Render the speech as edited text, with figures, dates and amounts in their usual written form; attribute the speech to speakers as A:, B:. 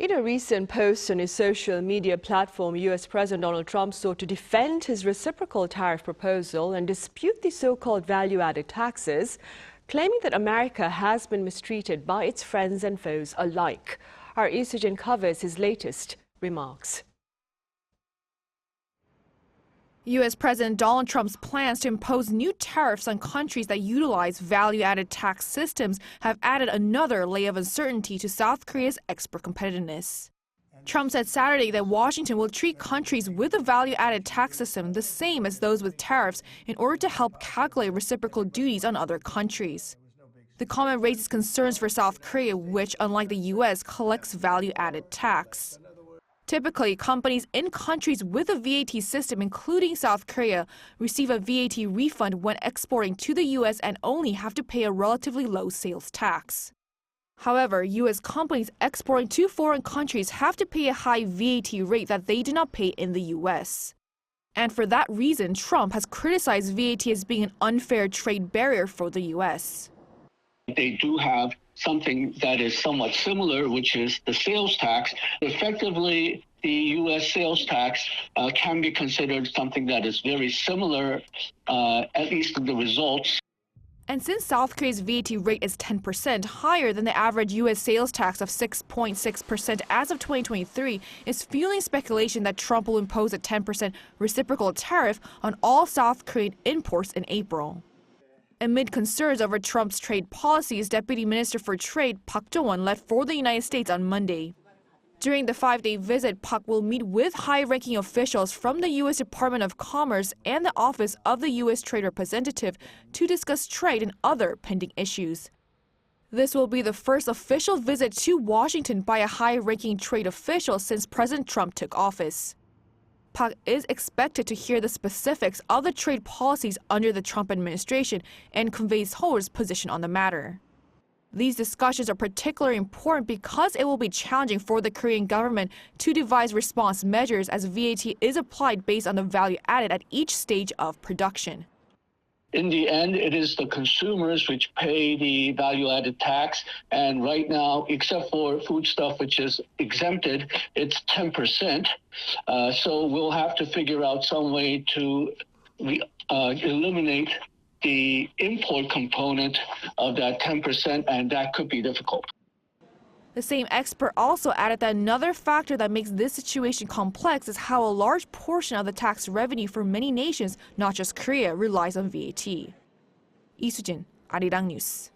A: In a recent post on his social media platform, U.S. President Donald Trump sought to defend his reciprocal tariff proposal and dispute the so-called value-added taxes, claiming that America has been mistreated by its friends and foes alike. Our Soo-jin covers his latest remarks.
B: U.S. President Donald Trump's plans to impose new tariffs on countries that utilize value-added tax systems have added another layer of uncertainty to South Korea's export competitiveness. Trump said Saturday that Washington will treat countries with a value-added tax system the same as those with tariffs in order to help calculate reciprocal duties on other countries. The comment raises concerns for South Korea, which, unlike the U.S., collects value-added tax. Typically, companies in countries with a VAT system, including South Korea, receive a VAT refund when exporting to the U.S. and only have to pay a relatively low sales tax. However, U.S. companies exporting to foreign countries have to pay a high VAT rate that they do not pay in the U.S. And for that reason, Trump has criticized VAT as being an unfair trade barrier for the U.S.
C: They do have something that is somewhat similar, which is the sales tax. Effectively, the U.S. sales tax can be considered something that is very similar, at least in the results.
B: And since South Korea's VAT rate is 10% higher than the average U.S. sales tax of 6.6% as of 2023, it's fueling speculation that Trump will impose a 10% reciprocal tariff on all South Korean imports in April. Amid concerns over Trump's trade policies, Deputy Minister for Trade Park Jong-won left for the United States on Monday. During the 5-day visit, Park will meet with high-ranking officials from the U.S. Department of Commerce and the Office of the U.S. Trade Representative to discuss trade and other pending issues. This will be the first official visit to Washington by a high-ranking trade official since President Trump took office. Park is expected to hear the specifics of the trade policies under the Trump administration and convey Seoul's position on the matter. These discussions are particularly important because it will be challenging for the Korean government to devise response measures as VAT is applied based on the value added at each stage of production.
C: In the end, it is the consumers which pay the value-added tax, and right now, except for foodstuff which is exempted, it's 10%. So we'll have to figure out some way to eliminate the import component of that 10%, and that could be difficult.
B: The same expert also added that another factor that makes this situation complex is how a large portion of the tax revenue for many nations, not just Korea, relies on VAT. Soo-jin, Arirang News.